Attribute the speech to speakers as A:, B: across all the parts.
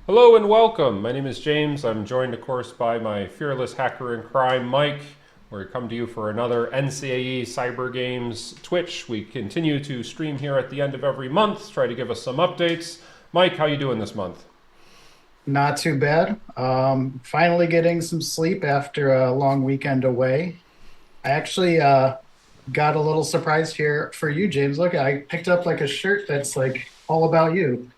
A: Hello and welcome. My name is James. I'm joined, of course, by my fearless hacker in crime, Mike. We come to you for another NCAE Cyber Games Twitch. We continue to stream here at the end of every month, try to give us some updates. Mike, how you doing this month?
B: Not too bad. Finally getting some sleep after a long weekend away. I actually got a little surprised here for you, James. Look, I picked up like a shirt that's like all about you.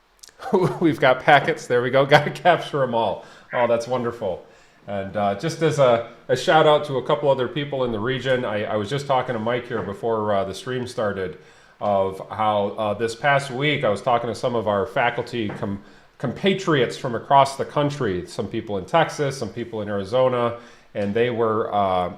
A: We've got packets. There we go. Got to capture them all. Oh, that's wonderful. And just as a shout out to a couple other people in the region, I was just talking to Mike here before the stream started of how this past week I was talking to some of our faculty compatriots from across the country, some people in Texas, some people in Arizona, and they were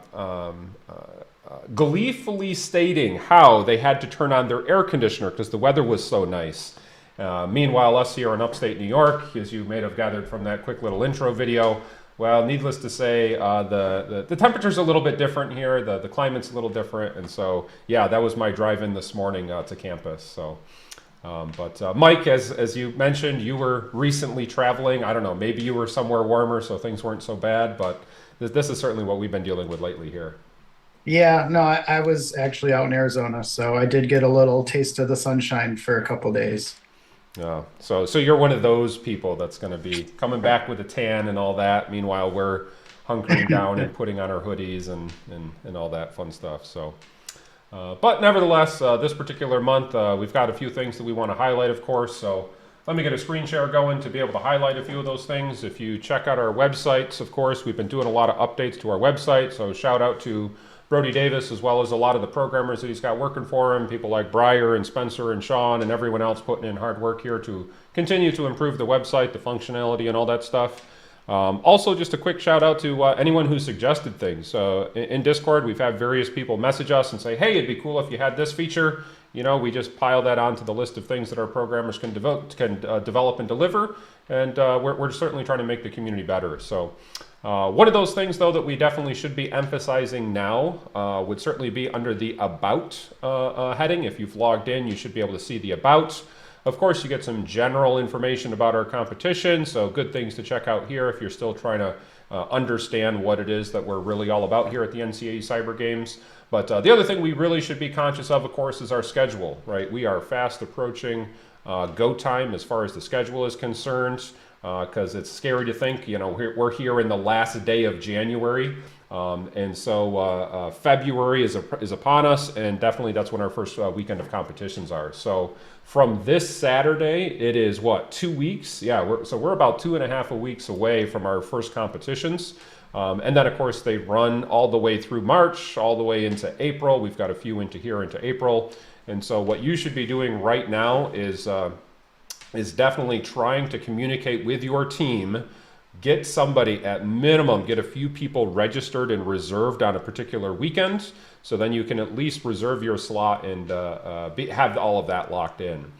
A: gleefully stating how they had to turn on their air conditioner because the weather was so nice. Meanwhile, us here in upstate New York, as you may have gathered from that quick little intro video, well, needless to say, the temperature's a little bit different here. The climate's a little different. And so, yeah, that was my drive in this morning to campus. So, but Mike, as you mentioned, you were recently traveling. I don't know, maybe you were somewhere warmer, so things weren't so bad. But this is certainly what we've been dealing with lately here.
B: Yeah, no, I was actually out in Arizona, so I did get a little taste of the sunshine for a couple days.
A: So you're one of those people that's going to be coming back with a tan and all that. Meanwhile, we're hunkering down and putting on our hoodies and all that fun stuff. So, but nevertheless, this particular month, we've got a few things that we want to highlight, of course. So let me get a screen share going to be able to highlight a few of those things. If you check out our websites, of course, we've been doing a lot of updates to our website. So shout out to Brody Davis, as well as a lot of the programmers that he's got working for him, people like Breyer and Spencer and Sean and everyone else putting in hard work here to continue to improve the website, the functionality, and all that stuff. Also, just a quick shout out to anyone who suggested things. In Discord, we've had various people message us and say, hey, it'd be cool if you had this feature. You know, we just pile that onto the list of things that our programmers can develop and deliver. And we're certainly trying to make the community better. So one of those things, though, that we definitely should be emphasizing now would certainly be under the About heading. If you've logged in, you should be able to see the About. Of course, you get some general information about our competition, so good things to check out here if you're still trying to understand what it is that we're really all about here at the NCAE Cyber Games. But the other thing we really should be conscious of course, is our schedule, right? We are fast approaching go time as far as the schedule is concerned, because it's scary to think, you know, we're here in the last day of January. And so February is upon us, and definitely that's when our first weekend of competitions are. So from this Saturday, it is what, 2 weeks? Yeah, we're about 2.5 weeks away from our first competitions. And then, of course, they run all the way through March, all the way into April. We've got a few into April. And so what you should be doing right now is definitely trying to communicate with your team. Get somebody at minimum, get a few people registered and reserved on a particular weekend, so then you can at least reserve your slot and have all of that locked in.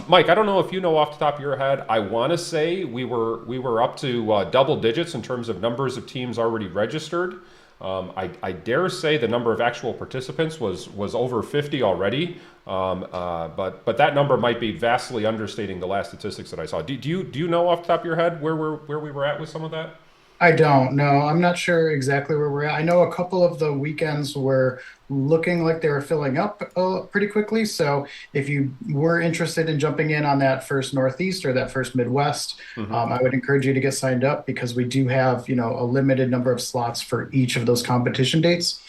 A: Mike, I don't know if you know off the top of your head. I want to say we were up to double digits in terms of numbers of teams already registered. I dare say the number of actual participants was over 50 already, but that number might be vastly understating the last statistics that I saw. Do you know off the top of your head where we were at with some of that?
B: I don't know. I'm not sure exactly where we're at. I know a couple of the weekends were looking like they were filling up pretty quickly. So if you were interested in jumping in on that first Northeast or that first Midwest,
A: Mm-hmm.
B: I would encourage you to get signed up because we do have, a limited number of slots for each of those competition dates.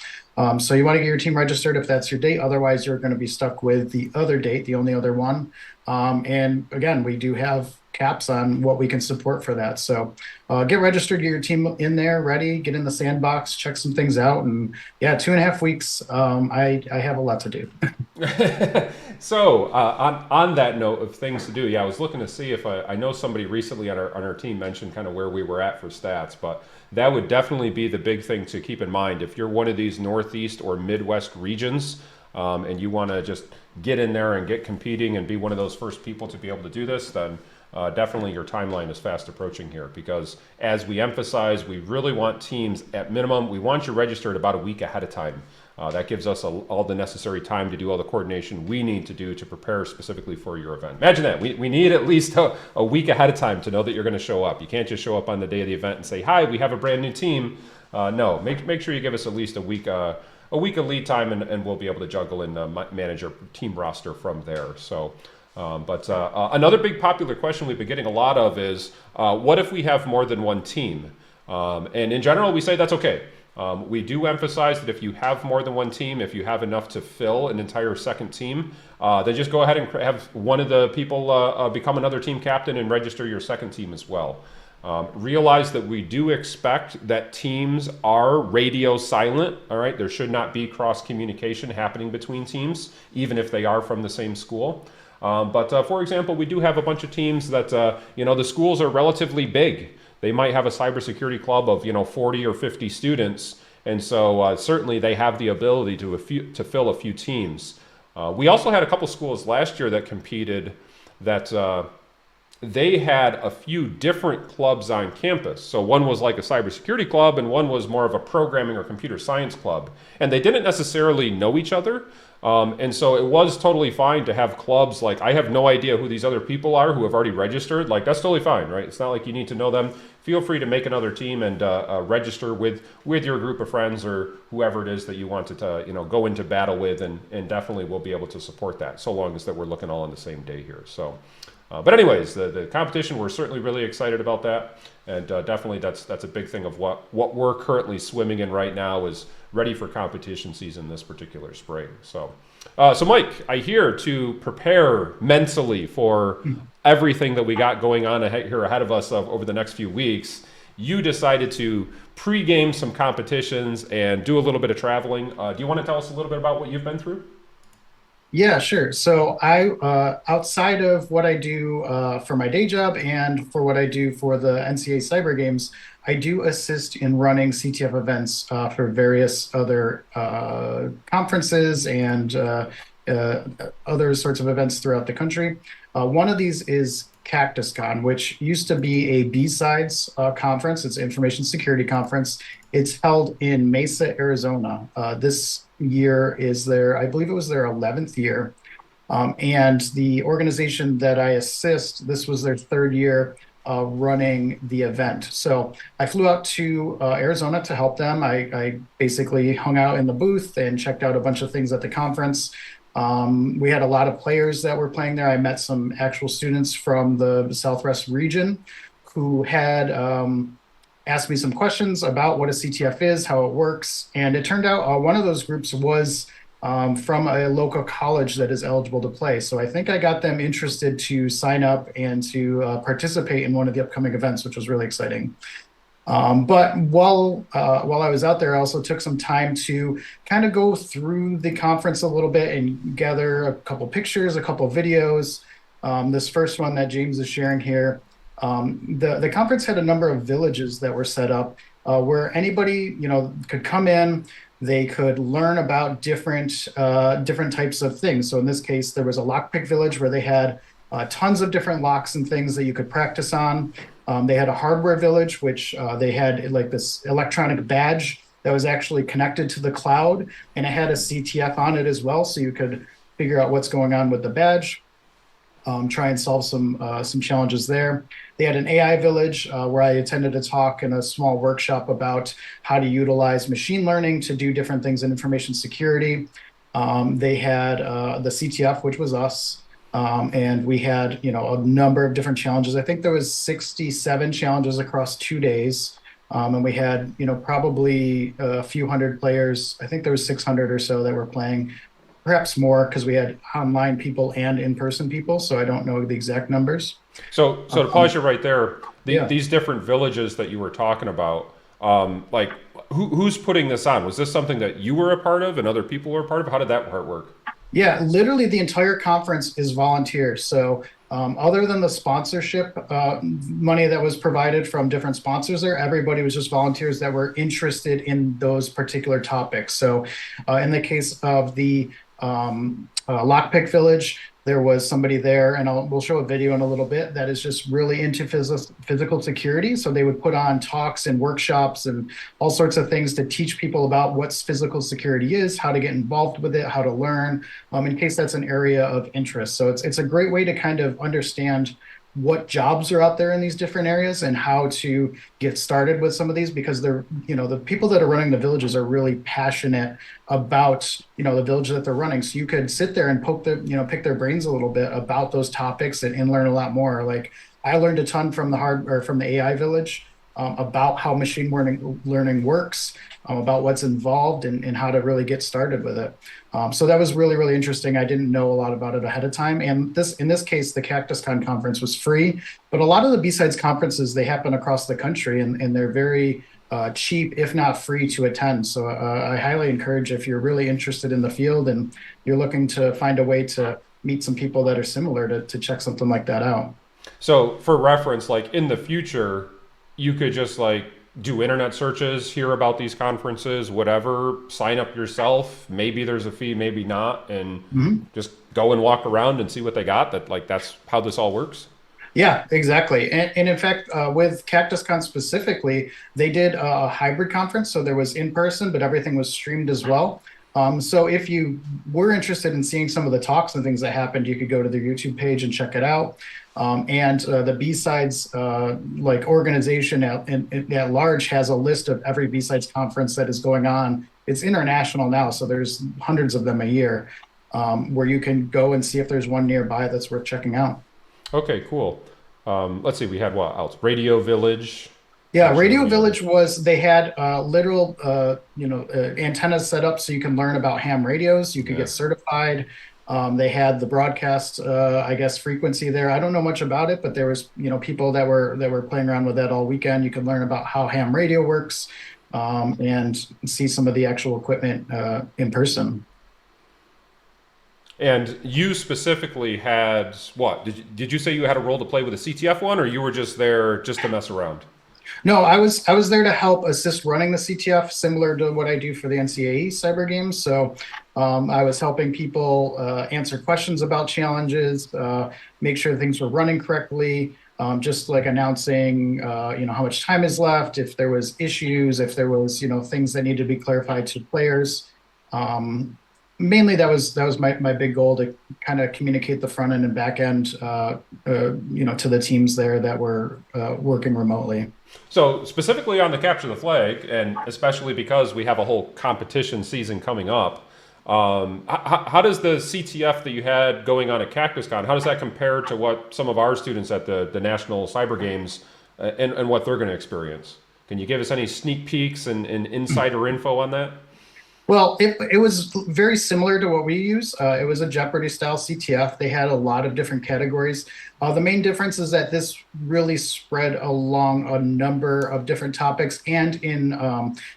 B: So you want to get your team registered if that's your date. Otherwise, you're going to be stuck with the other date, the only other one. And again, we do have caps on what we can support for that. So get registered, get your team in there, ready, get in the sandbox, check some things out. And yeah, 2.5 weeks. I have a lot to do.
A: So on that note of things to do, yeah, I was looking to see if I know somebody recently on our team mentioned kind of where we were at for stats, but that would definitely be the big thing to keep in mind. If you're one of these Northeast or Midwest regions, and you want to just get in there and get competing and be one of those first people to be able to do this, then definitely your timeline is fast approaching here, because as we emphasize, we really want teams at minimum, we want you registered about a week ahead of time. That gives us all the necessary time to do all the coordination we need to do to prepare specifically for your event. Imagine that. We need at least a week ahead of time to know that you're going to show up. You can't just show up on the day of the event and say, hi, we have a brand new team. No, make sure you give us at least a week of lead time, and we'll be able to juggle and manage your team roster from there. So, another big popular question we've been getting a lot of is, what if we have more than one team? And in general, we say that's okay. We do emphasize that if you have more than one team, if you have enough to fill an entire second team, then just go ahead and have one of the people become another team captain and register your second team as well. Realize that we do expect that teams are radio silent. All right, there should not be cross communication happening between teams, even if they are from the same school. For example, we do have a bunch of teams that the schools are relatively big. They might have a cybersecurity club of 40 or 50 students, and so certainly they have the ability to fill a few teams. We also had a couple schools last year that competed that. They had a few different clubs on campus. So one was like a cybersecurity club, and one was more of a programming or computer science club. And they didn't necessarily know each other. And so it was totally fine to have clubs like, I have no idea who these other people are who have already registered. Like, that's totally fine, right? It's not like you need to know them. Feel free to make another team and register with your group of friends or whoever it is that you want to go into battle with, and definitely we'll be able to support that, so long as that we're looking all on the same day here. So. But anyways, the competition, we're certainly really excited about that, and definitely that's a big thing of what we're currently swimming in right now, is ready for competition season this particular spring. So Mike, I hear to prepare mentally for everything that we got going on here ahead of us over the next few weeks, you decided to pre-game some competitions and do a little bit of traveling. Do you want to tell us a little bit about what you've been through?
B: Yeah, sure. So I, outside of what I do for my day job and for what I do for the NCAA Cyber Games, I do assist in running CTF events for various other conferences and other sorts of events throughout the country. One of these is Cactus Con, which used to be a B-Sides conference. It's an information security conference. It's held in Mesa, Arizona. This year is I believe it was their 11th year. And the organization that I assist, this was their third year running the event. So I flew out to Arizona to help them. I basically hung out in the booth and checked out a bunch of things at the conference. We had a lot of players that were playing there. I met some actual students from the Southwest region who had asked me some questions about what a CTF is, how it works. And it turned out one of those groups was from a local college that is eligible to play. So I think I got them interested to sign up and to participate in one of the upcoming events, which was really exciting. But while I was out there, I also took some time to kind of go through the conference a little bit and gather a couple pictures, a couple videos. This first one that James is sharing here. The conference had a number of villages that were set up where anybody could come in. They could learn about different types of things. So in this case, there was a lockpick village where they had tons of different locks and things that you could practice on. They had a hardware village, which they had like this electronic badge that was actually connected to the cloud, and it had a CTF on it as well, so you could figure out what's going on with the badge. Try and solve some challenges there. They had an AI village where I attended a talk and a small workshop about how to utilize machine learning to do different things in information security. They had the CTF, which was us, and we had a number of different challenges. I think there was 67 challenges across 2 days, and we had probably a few hundred players. I think there was 600 or so that were playing. Perhaps more, because we had online people and in-person people, so I don't know the exact numbers.
A: So to pause you right there,
B: Yeah.
A: these different villages that you were talking about, like who's putting this on? Was this something that you were a part of and other people were a part of? How did that part work?
B: Yeah, literally the entire conference is volunteers. So other than the sponsorship money that was provided from different sponsors there, everybody was just volunteers that were interested in those particular topics. So in the case of the lockpick village, There was somebody there, and we'll show a video in a little bit, that is just really into physical security. So they would put on talks and workshops and all sorts of things to teach people about what physical security is, how to get involved with it, how to learn, in case that's an area of interest. So it's a great way to kind of understand what jobs are out there in these different areas and how to get started with some of these, because they're, the people that are running the villages are really passionate about, the village that they're running. So you could sit there and pick their brains a little bit about those topics and learn a lot more. Like, I learned a ton from from the AI village, about how machine learning works, about what's involved, and how to really get started with it. So that was really, really interesting. I didn't know a lot about it ahead of time. And in this case, the CactusCon conference was free, but a lot of the B-Sides conferences, they happen across the country, and they're very cheap, if not free, to attend. So I highly encourage, if you're really interested in the field and you're looking to find a way to meet some people that are similar, to check something like that out.
A: So for reference, like in the future, you could just like do internet searches, hear about these conferences, whatever, sign up yourself. Maybe there's a fee, maybe not, and
B: Mhm.
A: just go and walk around and see what they got. That's how this all works.
B: Yeah, exactly. And in fact, with CactusCon specifically, they did a hybrid conference. So there was in person, but everything was streamed as well. So if you were interested in seeing some of the talks and things that happened, you could go to their YouTube page and check it out. And the B-Sides like organization at large has a list of every B-Sides conference that is going on. It's international now, so there's hundreds of them a year, where you can go and see if there's one nearby that's worth checking out.
A: Okay, cool. Let's see, we had what else? Radio Village.
B: Yeah,
A: Actually,
B: Radio
A: we
B: Village they had literal, antennas set up so you can learn about ham radios. You could
A: yeah.
B: get certified. They had the broadcast, I guess, frequency there. I don't know much about it, but there was, people that were playing around with that all weekend. You could learn about how ham radio works, and see some of the actual equipment in person.
A: And you specifically had what? Did you say you had a role to play with a CTF one, or you were just there just to mess around?
B: No, I was there to help assist running the CTF, similar to what I do for the NCAE Cyber Games. So I was helping people answer questions about challenges, make sure things were running correctly, just like announcing, how much time is left, if there was issues, if there was, things that needed to be clarified to players. Um, Mainly, that was my big goal, to kind of communicate the front end and back end, to the teams there that were working remotely.
A: So specifically on the capture the flag, and especially because we have a whole competition season coming up, how does the CTF that you had going on at CactusCon, how does that compare to what some of our students at the National Cyber Games, and what they're going to experience? Can you give us any sneak peeks and insider info on that?
B: Well, it was very similar to what we use. It was a Jeopardy style CTF. They had a lot of different categories. The main difference is that this really spread along a number of different topics and in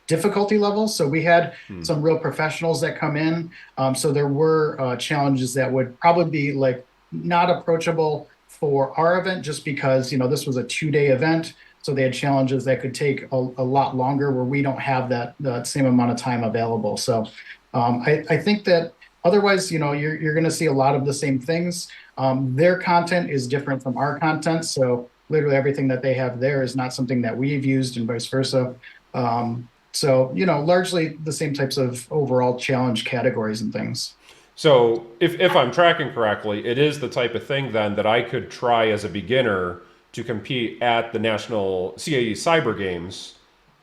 B: difficulty levels. So we had some real professionals that come in. So there were challenges that would probably be like not approachable for our event, just because this was a 2-day event. So they had challenges that could take a lot longer, where we don't have that same amount of time available. So I think that otherwise, you're going to see a lot of the same things. Their content is different from our content. So literally everything that they have there is not something that we've used, and vice versa. So, largely the same types of overall challenge categories and things.
A: So if I'm tracking correctly, it is the type of thing then that I could try as a beginner to compete at the National CAE Cyber Games,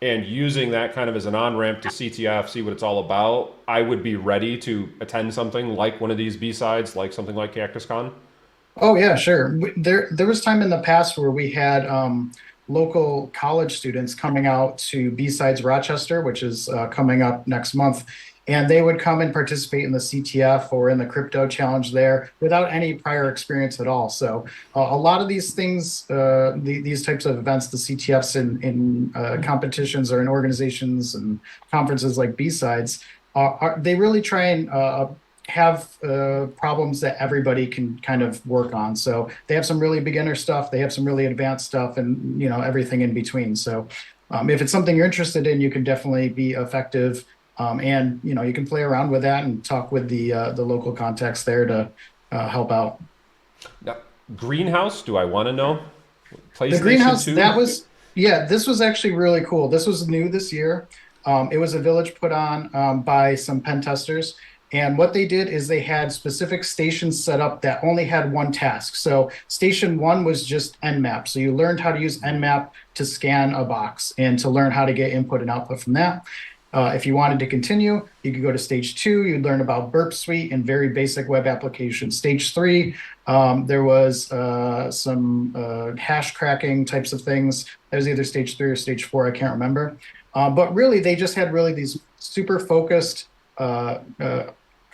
A: and using that kind of as an on-ramp to CTF, see what it's all about, I would be ready to attend something like one of these B-sides, like something like CactusCon.
B: Oh yeah, sure. There was time in the past where we had local college students coming out to B-Sides Rochester, which is coming up next month, and they would come and participate in the CTF or in the crypto challenge there without any prior experience at all. So a lot of these things, these types of events, the CTFs in competitions or in organizations and conferences like B-Sides, they really try and have problems that everybody can kind of work on. So they have some really beginner stuff, they have some really advanced stuff, and everything in between. So if it's something you're interested in, you can definitely be effective, and you can play around with that and talk with the local contacts there to help out.
A: Now, greenhouse, do I want to know?
B: The
A: PlayStation
B: greenhouse,
A: 2?
B: that was, yeah, this was actually really cool. This was new this year. It was a village put on by some pen testers. And what they did is they had specific stations set up that only had one task. So station one was just Nmap. So you learned how to use Nmap to scan a box and to learn how to get input and output from that. If you wanted to continue, you could go to stage two. You'd learn about Burp Suite and very basic web applications. Stage three, there was some hash cracking types of things. That was either stage three or stage four. I can't remember. But really, they just had really these super focused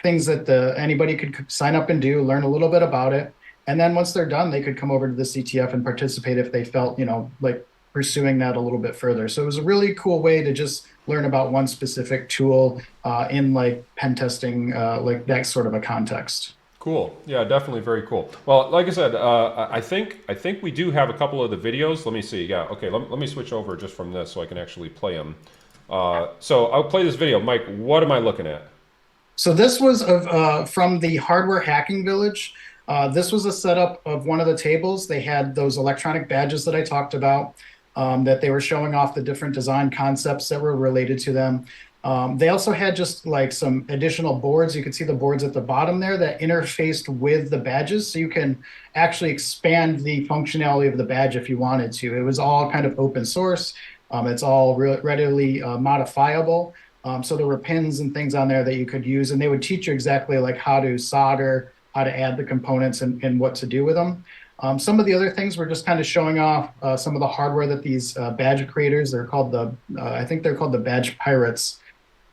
B: things that anybody could sign up and do, learn a little bit about it. And then once they're done, they could come over to the CTF and participate if they felt, like pursuing that a little bit further. So it was a really cool way to just learn about one specific tool in like pen testing, like that sort of a context.
A: Cool. Yeah, definitely very cool. Well, like I said, I think we do have a couple of the videos. Let me see. Yeah. Okay. Let me switch over just from this so I can actually play them. So I'll play this video. Mike, what am I looking at?
B: So this was from the Hardware Hacking Village. This was a setup of one of the tables. They had those electronic badges that I talked about, that they were showing off the different design concepts that were related to them. They also had just like some additional boards. You could see the boards at the bottom there that interfaced with the badges. So you can actually expand the functionality of the badge if you wanted to. It was all kind of open source. It's all readily modifiable. So there were pins and things on there that you could use, and they would teach you exactly like how to solder, how to add the components, and what to do with them. Some of the other things were just kind of showing off some of the hardware that these badge creators, I think they're called the badge pirates,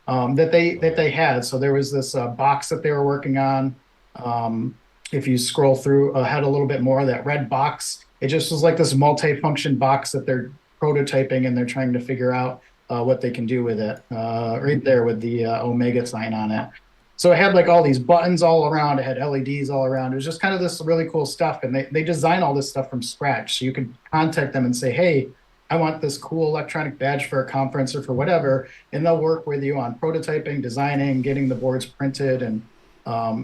B: that they had. So there was this box that they were working on. If you scroll through ahead a little bit more, that red box, it just was like this multi-function box that they're prototyping and they're trying to figure out what they can do with it. Right there with the Omega sign on it. So it had like all these buttons all around. It had LEDs all around. It was just kind of this really cool stuff. And they design all this stuff from scratch. So you could contact them and say, hey, I want this cool electronic badge for a conference or for whatever. And they'll work with you on prototyping, designing, getting the boards printed, and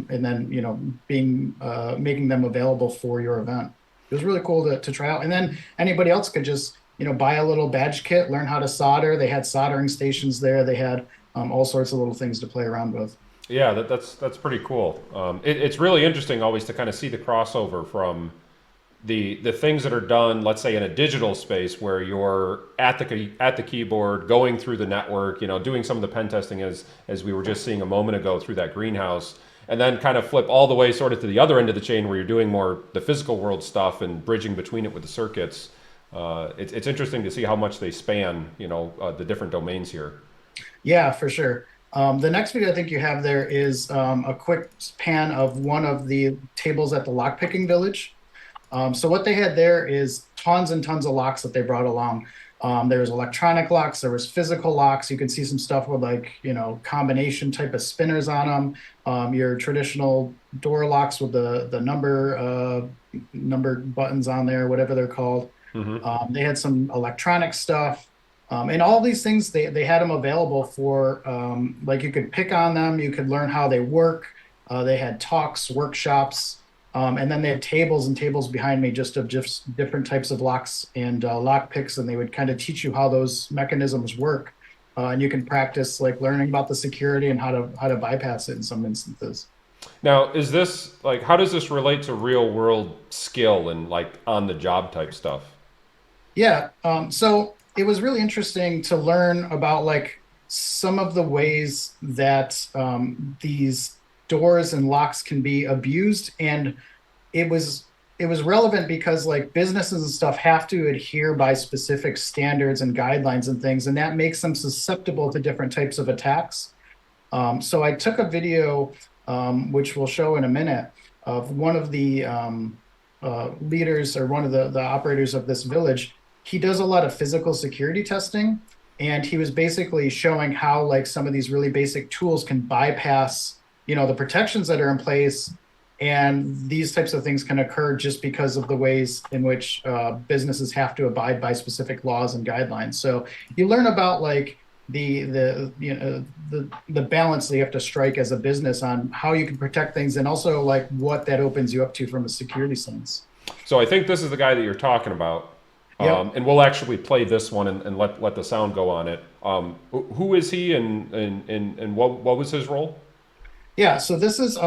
B: then, making them available for your event. It was really cool to try out. And then anybody else could just, buy a little badge kit, learn how to solder. They had soldering stations there. They had all sorts of little things to play around with.
A: Yeah, that's pretty cool. It's really interesting always to kind of see the crossover from the things that are done, let's say in a digital space where you're at the keyboard, going through the network, doing some of the pen testing as we were just seeing a moment ago through that greenhouse, and then kind of flip all the way sort of to the other end of the chain where you're doing more the physical world stuff and bridging between it with the circuits. It's interesting to see how much they span, the different domains here.
B: Yeah, for sure. The next video I think you have there is a quick pan of one of the tables at the lockpicking village. So what they had there is tons and tons of locks that they brought along. There was electronic locks, there was physical locks. You can see some stuff with like, combination type of spinners on them. Your traditional door locks with the number buttons on there, whatever they're called. They had some electronic stuff. And all these things, they had them available for, like you could pick on them, you could learn how they work. They had talks, workshops, and then they had tables and tables behind me just of just different types of locks and lock picks, and they would kind of teach you how those mechanisms work. And you can practice like learning about the security and how to bypass it in some instances.
A: Now, is this like how does this relate to real world skill and like on the job type stuff?
B: Yeah. So it was really interesting to learn about like some of the ways that these doors and locks can be abused, and it was relevant because like businesses and stuff have to adhere by specific standards and guidelines and things, and that makes them susceptible to different types of attacks. So I took a video, which we'll show in a minute, of one of the leaders or one of the operators of this village. He does a lot of physical security testing, and he was basically showing how like some of these really basic tools can bypass, the protections that are in place, and these types of things can occur just because of the ways in which businesses have to abide by specific laws and guidelines. So you learn about like the balance that you have to strike as a business on how you can protect things, and also like what that opens you up to from a security sense.
A: So I think this is the guy that you're talking about.
B: Yep.
A: And we'll actually play this one and let the sound go on it. Who is he and what was his role?
B: Yeah, so this is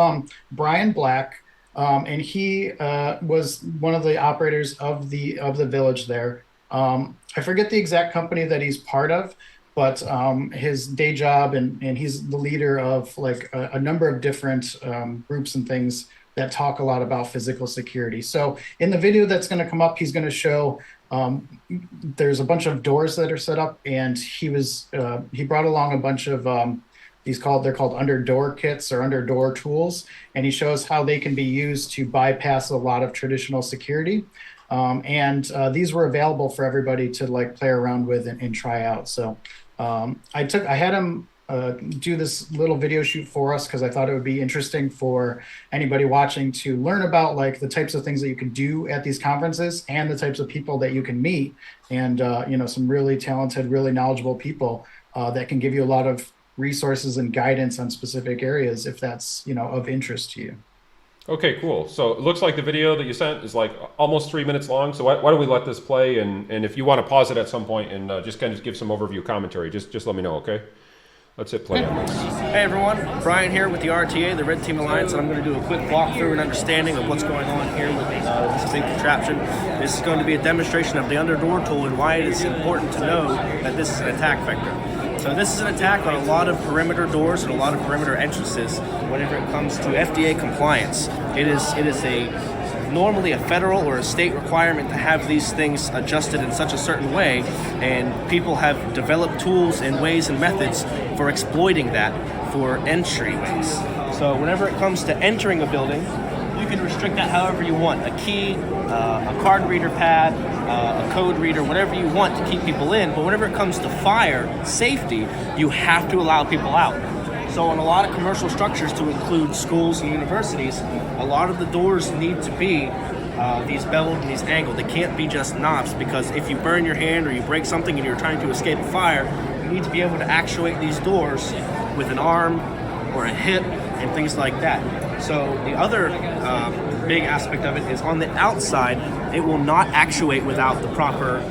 B: Brian Black, and he was one of the operators of the village there. I forget the exact company that he's part of, but his day job, and he's the leader of like a number of different groups and things that talk a lot about physical security. So in the video that's going to come up, he's going to show there's a bunch of doors that are set up, and he brought along a bunch of they're called under door kits or under door tools, and he shows how they can be used to bypass a lot of traditional security. And these were available for everybody to like play around with and try out. So I had him do this little video shoot for us because I thought it would be interesting for anybody watching to learn about like the types of things that you can do at these conferences and the types of people that you can meet, and some really talented, really knowledgeable people that can give you a lot of resources and guidance on specific areas if that's of interest to you.
A: Okay, cool. So it looks like the video that you sent is like almost 3 minutes long. So why don't we let this play? And if you want to pause it at some point and just kind of give some overview commentary, just let me know, okay? Let's hit play on this.
C: Hey everyone, Brian here with the RTA, the Red Team Alliance, and I'm going to do a quick walkthrough and understanding of what's going on here with this big contraption. This is going to be a demonstration of the underdoor tool and why it is important to know that this is an attack vector. So this is an attack on a lot of perimeter doors and a lot of perimeter entrances whenever it comes to FDA compliance. It is normally a federal or a state requirement to have these things adjusted in such a certain way, and people have developed tools and ways and methods for exploiting that for entryways. So whenever it comes to entering a building, you can restrict that however you want. A key, a card reader pad, a code reader, whatever you want to keep people in. But whenever it comes to fire safety, you have to allow people out. So in a lot of commercial structures, to include schools and universities, a lot of the doors need to be these beveled and these angled. They can't be just knobs, because if you burn your hand or you break something and you're trying to escape a fire, you need to be able to actuate these doors with an arm or a hip and things like that. So the other big aspect of it is on the outside, it will not actuate without the proper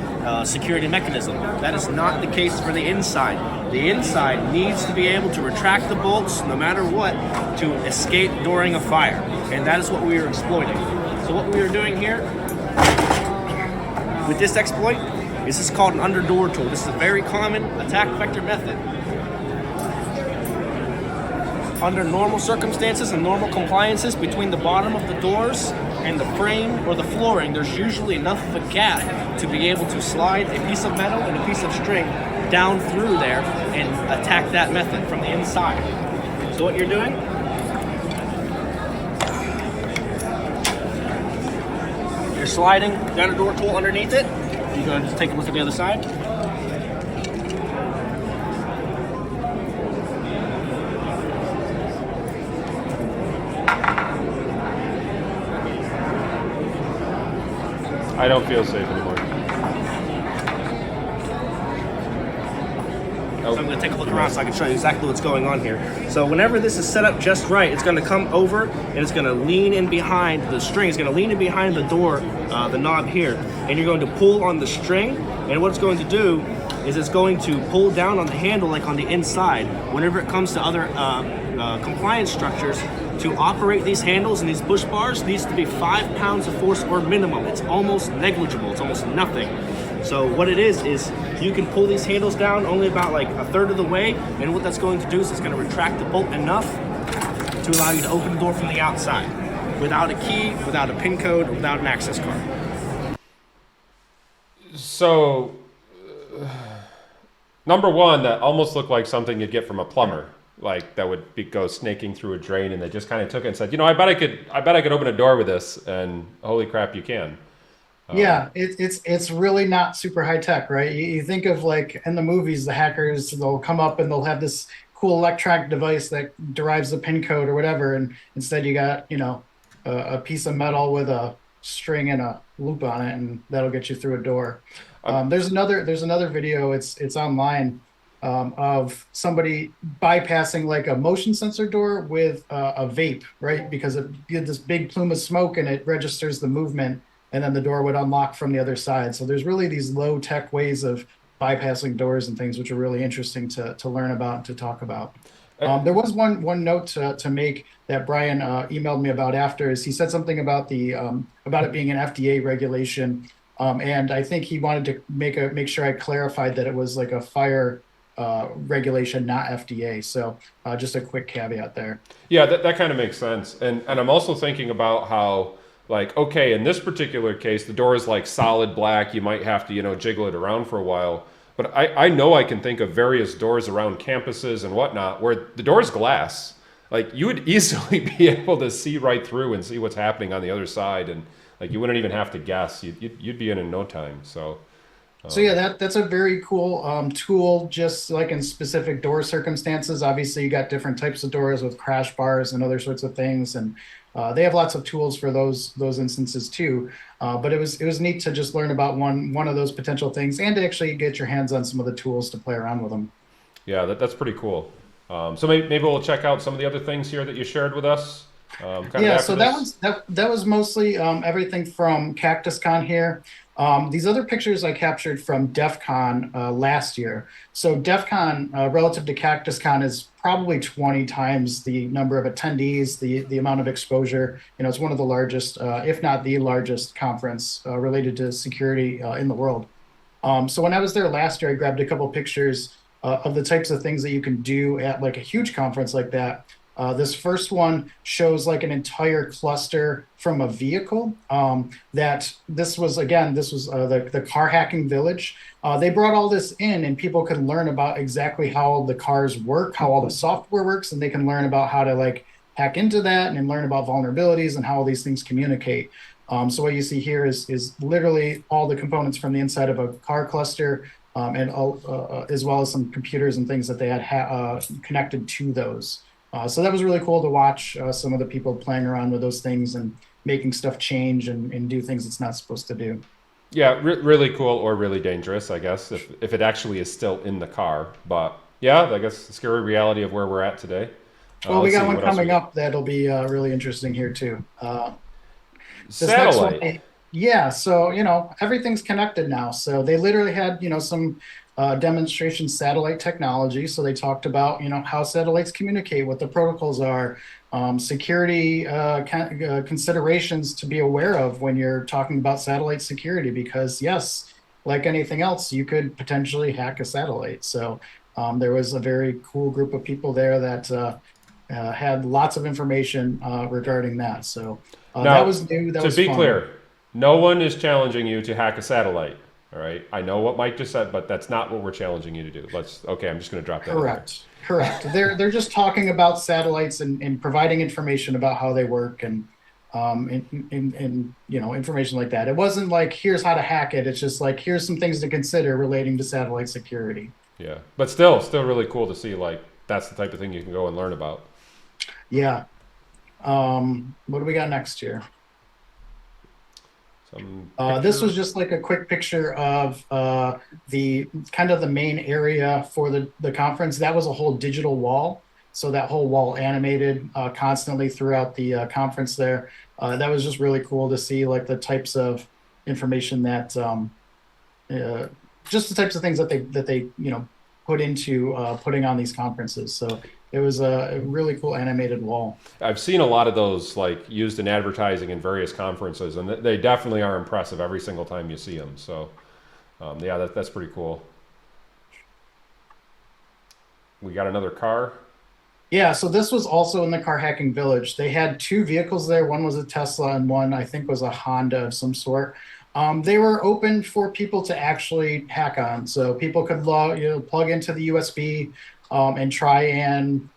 C: security mechanism. That is not the case for the inside. The inside needs to be able to retract the bolts no matter what to escape during a fire. And that is what we are exploiting. So what we are doing here with this exploit is this is called an underdoor tool. This is a very common attack vector method. Under normal circumstances and normal compliances, between the bottom of the doors and the frame or the flooring, there's usually enough of a gap to be able to slide a piece of metal and a piece of string down through there and attack that method from the inside. So what you're doing, you're sliding the underdoor tool underneath it. You're going to just take a look at the other side.
A: I don't feel safe anymore.
C: So I'm going to take a look around so I can show you exactly what's going on here. So whenever this is set up just right, it's going to come over and it's going to lean in behind the string. It's going to lean in behind the door, the knob here, and you're going to pull on the string. And what it's going to do is it's going to pull down on the handle like on the inside. Whenever it comes to other compliance structures, to operate these handles and these push bars needs to be 5 pounds of force or minimum. It's almost negligible. It's almost nothing. So what it is you can pull these handles down only about like a third of the way, and what that's going to do is it's going to retract the bolt enough to allow you to open the door from the outside without a key, without a pin code, or without an access card.
A: So, number one, that almost looked like something you'd get from a plumber. Like that would go snaking through a drain, and they just kind of took it and said, I bet I could open a door with this, and holy crap, you can.
B: Yeah, it's really not super high tech, right? You think of like in the movies, the hackers, they'll come up and they'll have this cool electronic device that derives the pin code or whatever, and instead you got a piece of metal with a string and a loop on it, and that'll get you through a door. There's another video. It's online. of somebody bypassing like a motion sensor door with a vape, right? Because it did this big plume of smoke and it registers the movement, and then the door would unlock from the other side. So there's really these low tech ways of bypassing doors and things, which are really interesting to learn about and to talk about.
A: Uh,
B: There was one note to make that Brian emailed me about after, is he said something about the about it being an FDA regulation, and I think he wanted to make sure I clarified that it was like a fire regulation, not FDA. So just a quick caveat there.
A: Yeah, that kind of makes sense. And I'm also thinking about how, like, okay, in this particular case, the door is like solid black. You might have to, jiggle it around for a while. But I know I can think of various doors around campuses and whatnot where the door's glass. Like, you would easily be able to see right through and see what's happening on the other side. And, like, you wouldn't even have to guess. You'd be in no time. So,
B: So yeah, that's a very cool tool, just like in specific door circumstances. Obviously, you got different types of doors with crash bars and other sorts of things, and they have lots of tools for those instances too. But it was neat to just learn about one of those potential things, and to actually get your hands on some of the tools to play around with them.
A: yeah, that's pretty cool. So maybe we'll check out some of the other things here that you shared with us kind of
B: Yeah,
A: after
B: so that
A: this.
B: was that was mostly everything from Cactus Con here. These other pictures I captured from DEF CON last year. So DEF CON relative to Cactus Con is probably 20 times the number of attendees, the amount of exposure. It's one of the largest, if not the largest conference related to security in the world. So when I was there last year, I grabbed a couple pictures of the types of things that you can do at like a huge conference like that. This first one shows like an entire cluster from a vehicle. That this was the car hacking village. They brought all this in, and people can learn about exactly how the cars work, how all the software works, and they can learn about how to like hack into that and learn about vulnerabilities and how all these things communicate. So what you see here is literally all the components from the inside of a car cluster, and as well as some computers and things that they had connected to those. So that was really cool to watch some of the people playing around with those things and making stuff change and do things it's not supposed to do.
A: Yeah, really cool or really dangerous, I guess, if it actually is still in the car. But yeah, I guess the scary reality of where we're at today.
B: Well, we
A: Let's
B: got
A: see
B: one
A: what else we
B: coming
A: got.
B: up that'll be really interesting here too. This next one,
A: Satellite.
B: yeah. So everything's connected now. So they literally had some demonstration satellite technology. So they talked about how satellites communicate, what the protocols are, security considerations to be aware of when you're talking about satellite security. Because yes, like anything else, you could potentially hack a satellite. So there was a very cool group of people there that had lots of information regarding that. So that
A: Now,
B: was new. That
A: to
B: was
A: be
B: fun.
A: clear, no one is challenging you to hack a satellite. All right. I know what Mike just said, but that's not what we're challenging you to do. Okay, I'm just going to drop that in there.
B: Correct. Correct. They're just talking about satellites and providing information about how they work and information like that. It wasn't like here's how to hack it. It's just like here's some things to consider relating to satellite security.
A: Yeah. But still really cool to see, like, that's the type of thing you can go and learn about.
B: Yeah. What do we got next year?
A: Some
B: This was
A: pictures.
B: just like a quick picture of the kind of the main area for the conference. That was a whole digital wall. So that whole wall animated constantly throughout the conference there. That was just really cool to see like the types of information that uh, just the types of things that they put into putting on these conferences. So it was a really cool animated wall.
A: I've seen a lot of those, like, used in advertising in various conferences, and they definitely are impressive every single time you see them. So, yeah, that's pretty cool. We got another car.
B: Yeah, so this was also in the car hacking village. They had two vehicles there. One was a Tesla and one I think was a Honda of some sort. They were open for people to actually hack on. So people could plug into the USB and try and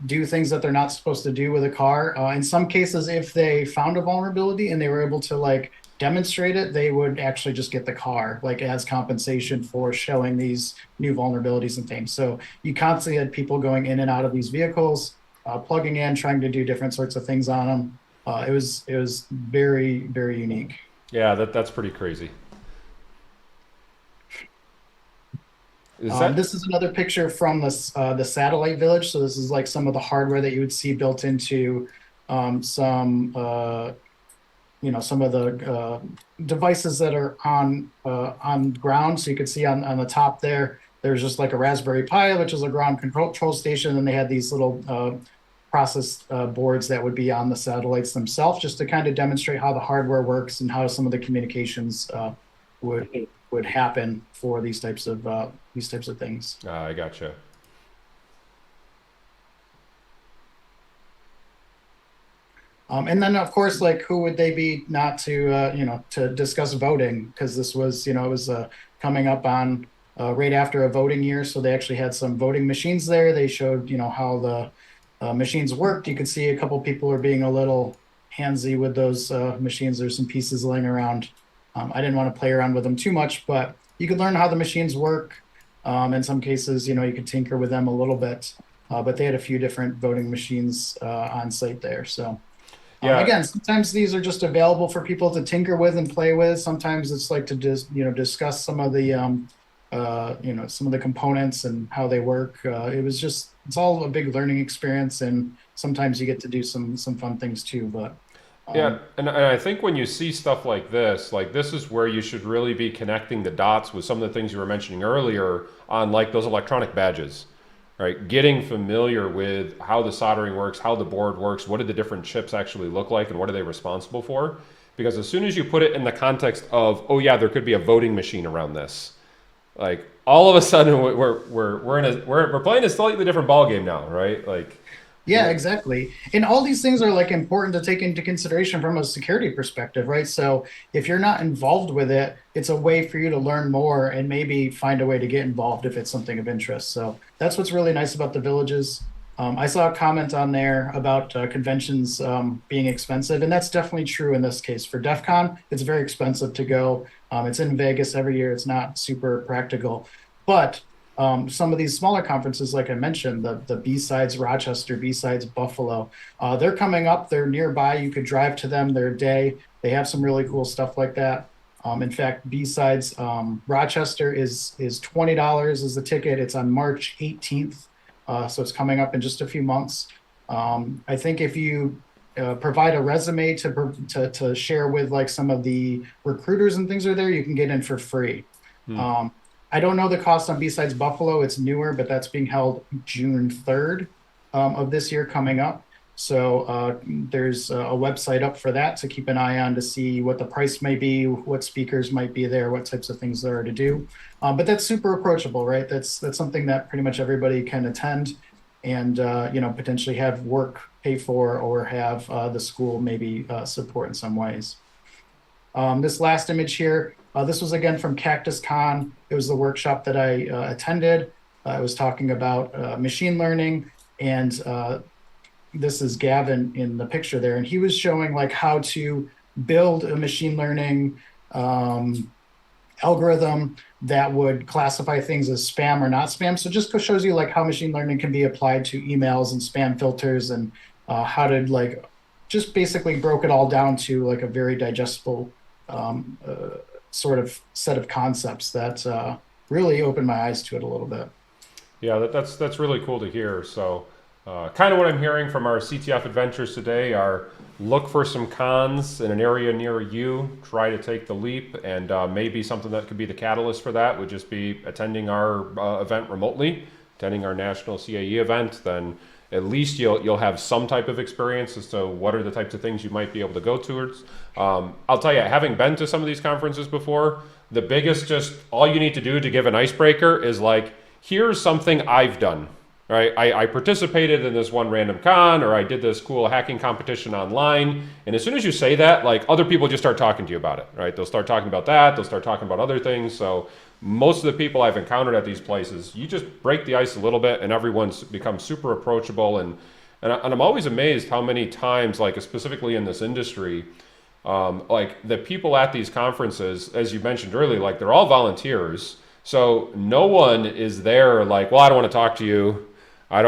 B: do things that they're not supposed to do with a car. In some cases, if they found a vulnerability and they were able to like demonstrate it, they would actually just get the car like as compensation for showing these new vulnerabilities and things. So you constantly had people going in and out of these vehicles, plugging in, trying to do different sorts of things on them. It was very very unique.
A: Yeah, that's pretty crazy. Is that
B: This is another picture from the satellite village. So this is like some of the hardware that you would see built into some some of the devices that are on ground. So you could see on the top there, there's just like a Raspberry Pi, which is a ground control station, and they had these little process boards that would be on the satellites themselves, just to kind of demonstrate how the hardware works and how some of the communications would would happen for these types of things.
A: I gotcha.
B: And then, of course, like who would they be not to to discuss voting, because this was it was coming up on right after a voting year, so they actually had some voting machines there. They showed how the machines worked. You could see a couple people are being a little handsy with those machines. There's some pieces laying around. I didn't want to play around with them too much, but you could learn how the machines work. In some cases, you could tinker with them a little bit. But they had a few different voting machines on site there. So
A: Yeah.
B: again, sometimes these are just available for people to tinker with and play with. Sometimes it's like to just discuss some of the some of the components and how they work. It's all a big learning experience, and sometimes you get to do some fun things too. But
A: Yeah, and I think when you see stuff like this is where you should really be connecting the dots with some of the things you were mentioning earlier on, like those electronic badges, right? Getting familiar with how the soldering works, how the board works, what do the different chips actually look like, and what are they responsible for? Because as soon as you put it in the context of, oh yeah, there could be a voting machine around this, like all of a sudden we're playing a slightly different ball game now, right? Like,
B: yeah, exactly. And all these things are like important to take into consideration from a security perspective, right? So if you're not involved with it, it's a way for you to learn more and maybe find a way to get involved if it's something of interest. So that's what's really nice about the villages. I saw a comment on there about conventions being expensive, and that's definitely true in this case. For DEF CON, it's very expensive to go. It's in Vegas every year. It's not super practical. But some of these smaller conferences, like I mentioned, the B-Sides Rochester, B-Sides Buffalo, they're coming up. They're nearby. You could drive to them. They're a day. They have some really cool stuff like that. In fact, B-Sides Rochester is $20 is the ticket. It's on March 18th, so it's coming up in just a few months. I think if you provide a resume to share with like some of the recruiters and things are there, you can get in for free. I don't know the cost on B-Sides Buffalo. It's newer, but that's being held June 3rd of this year coming up. So there's a website up for that to keep an eye on to see what the price may be, what speakers might be there, what types of things there are to do. But that's super approachable, right? That's something that pretty much everybody can attend and potentially have work pay for, or have the school maybe support in some ways. This last image here, this was again from Cactus Con. It was the workshop that I attended. I was talking about machine learning, and this is Gavin in the picture there, and he was showing like how to build a machine learning algorithm that would classify things as spam or not spam. So just shows you like how machine learning can be applied to emails and spam filters, and how to like just basically broke it all down to like a very digestible sort of set of concepts that really opened my eyes to it a little bit.
A: yeah, that's really cool to hear. So, kind of what I'm hearing from our CTF adventures today are look for some cons in an area near you, try to take the leap, and maybe something that could be the catalyst for that would just be attending our event remotely, attending our national CAE event. Then at least you'll have some type of experience as to what are the types of things you might be able to go towards. I'll tell you, having been to some of these conferences before, the biggest, just all you need to do to give an icebreaker is like, here's something I've done, right? I participated in this one random con, or I did this cool hacking competition online. And as soon as you say that, like other people just start talking to you about it, right? They'll start talking about that. They'll start talking about other things. So most of the people I've encountered at these places, you just break the ice a little bit and everyone's become super approachable. And I'm always amazed how many times, like specifically in this industry, like the people at these conferences, as you mentioned earlier, like they're all volunteers. So no one is there like, well, I don't want to talk to you. I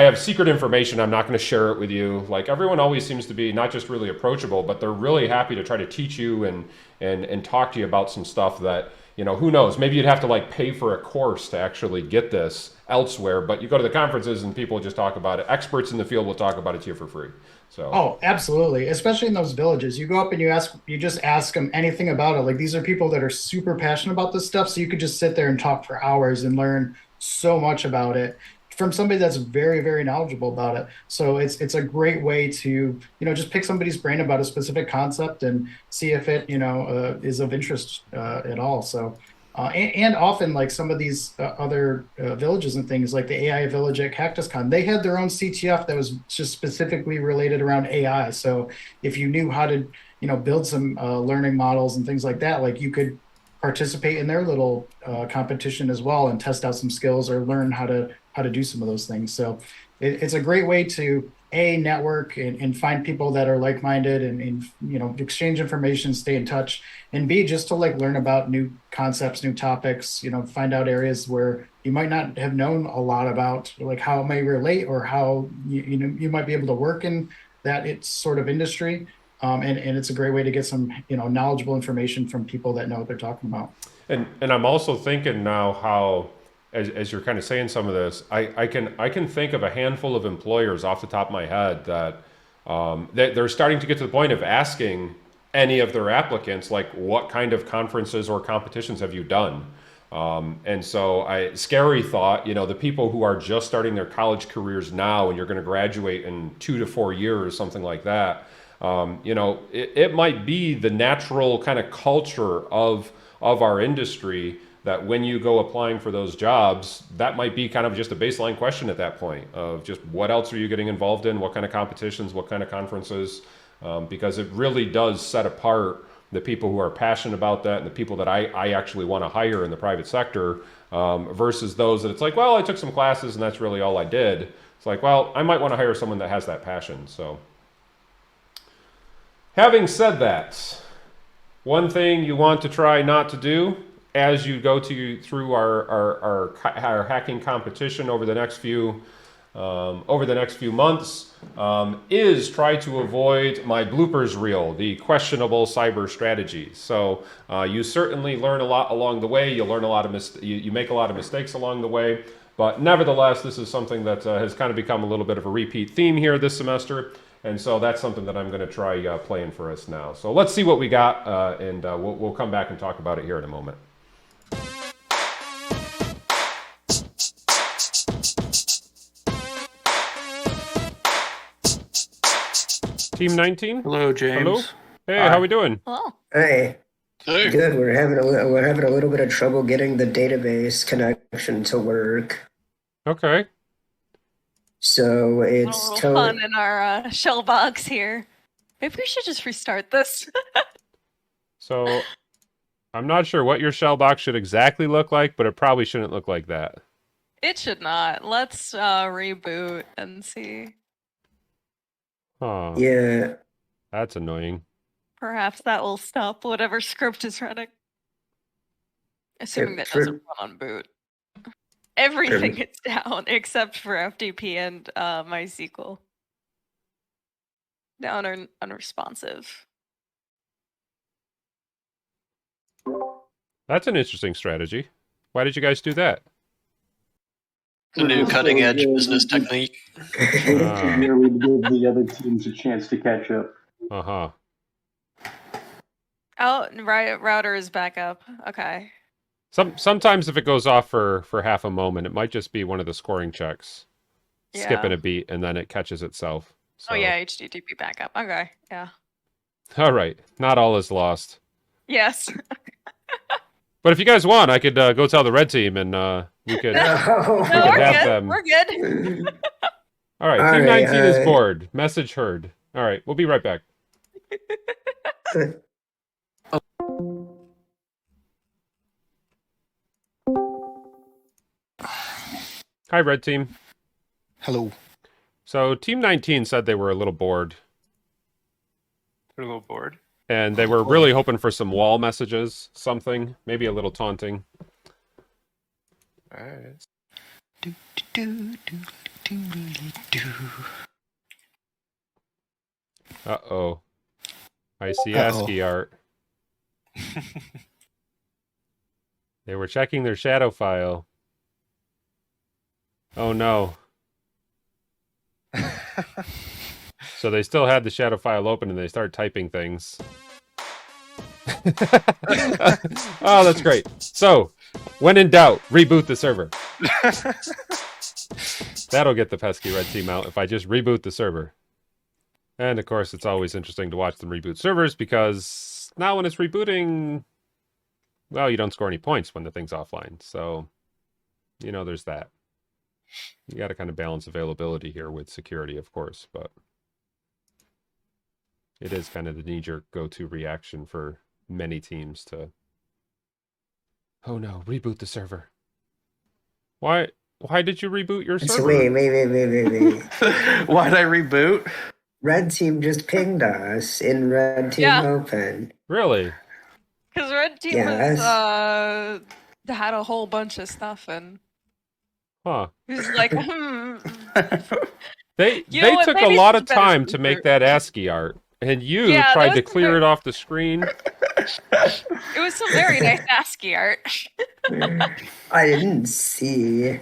A: have secret information. I'm not going to share it with you. Like everyone always seems to be not just really approachable, but they're really happy to try to teach you and talk to you about some stuff that who knows? Maybe you'd have to like pay for a course to actually get this elsewhere. But you go to the conferences and people just talk about it. Experts in the field will talk about it to you for free. So
B: Oh, absolutely. Especially in those villages. You go up and you just ask them anything about it. Like these are people that are super passionate about this stuff. So you could just sit there and talk for hours and learn so much about it from somebody that's very, very knowledgeable about it. So it's a great way to, just pick somebody's brain about a specific concept and see if it, is of interest at all. So and often, like some of these other villages and things, like the AI village at Cactus Con, they had their own CTF that was just specifically related around AI. So if you knew how to, build some learning models and things like that, like you could participate in their little competition as well and test out some skills or learn how to do some of those things. So it's a great way to network and find people that are like-minded and exchange information, stay in touch, and B, just to like learn about new concepts, new topics, find out areas where you might not have known a lot about, like how it may relate or how you might be able to work in that it's sort of industry. And it's a great way to get some knowledgeable information from people that know what they're talking about.
A: And I'm also thinking now how, as you're kind of saying some of this, I can think of a handful of employers off the top of my head that they're starting to get to the point of asking any of their applicants, like, what kind of conferences or competitions have you done? And so scary thought, the people who are just starting their college careers now and you're going to graduate in 2 to 4 years, something like that. It might be the natural kind of culture of our industry that when you go applying for those jobs, that might be kind of just a baseline question at that point of just what else are you getting involved in, what kind of competitions, what kind of conferences, because it really does set apart the people who are passionate about that and the people that I actually want to hire in the private sector versus those that it's like, well, I took some classes and that's really all I did. It's like, well, I might want to hire someone that has that passion. So having said that, one thing you want to try not to do as you go through our hacking competition over the next few months is try to avoid my bloopers reel, the questionable cyber strategies. So you certainly learn a lot along the way. You learn a lot of you make a lot of mistakes along the way. But nevertheless, this is something that has kind of become a little bit of a repeat theme here this semester. And so that's something that I'm going to try playing for us now. So let's see what we got, and we'll come back and talk about it here in a moment. Team 19?
C: Hello, James.
A: Hello? Hey, how we doing?
D: Hello.
E: Hey,
F: Hey,
E: good. We're having a little bit of trouble getting the database connection to work.
A: Okay.
E: So
D: A
E: it's
D: little fun in our shell box here. Maybe we should just restart this.
A: So I'm not sure what your shell box should exactly look like, but it probably shouldn't look like that.
D: It should not. Let's reboot and see.
A: Huh.
E: Yeah.
A: That's annoying.
D: Perhaps that will stop whatever script is running. Assuming that doesn't run on boot. Everything is down except for FTP and MySQL. Down or unresponsive.
A: That's an interesting strategy. Why did you guys do that?
F: a new cutting edge business technique.
G: Here we give the other teams a chance to catch up.
A: Uh-huh.
D: Oh, right, router is back up. Okay.
A: Sometimes if it goes off for half a moment, it might just be one of the scoring checks.
D: Yeah.
A: Skipping a beat and then it catches itself. So.
D: Oh yeah, HTTP backup. Okay, yeah.
A: All right. Not all is lost.
D: Yes.
A: But if you guys want, I could go tell the red team and we could
E: No.
D: No, we're
A: have
D: good.
A: them.
D: We're good.
A: All right.
E: All
A: Team
E: right,
A: 19 is bored. Message heard. All right. We'll be right back. Hi, red team.
F: Hello.
A: So Team 19 said they were a little bored.
F: You're a little bored.
A: And they were really hoping for some wall messages, something, maybe a little taunting.
F: All right.
A: Uh-oh. I see ASCII art. They were checking their shadow file. Oh no. So they still had the shadow file open and they started typing things. Oh, that's great. So, when in doubt, reboot the server. That'll get the pesky red team out if I just reboot the server. And of course, it's always interesting to watch them reboot servers because now when it's rebooting, well, you don't score any points when the thing's offline. So, you know, there's that. You got to kind of balance availability here with security, of course, but it is kind of the knee-jerk go-to reaction for many teams to, oh no, reboot the server. Why did you reboot your server?
E: Wait.
H: Why'd I reboot?
E: Red team just pinged us in Red Team Open.
A: Really?
D: Because Red Team was had a whole bunch of stuff and
A: Huh.
D: he was like,
A: They took a lot of time to make that ASCII art, and you tried to clear it off the screen.
D: It was some very nice ASCII art.
E: I didn't see.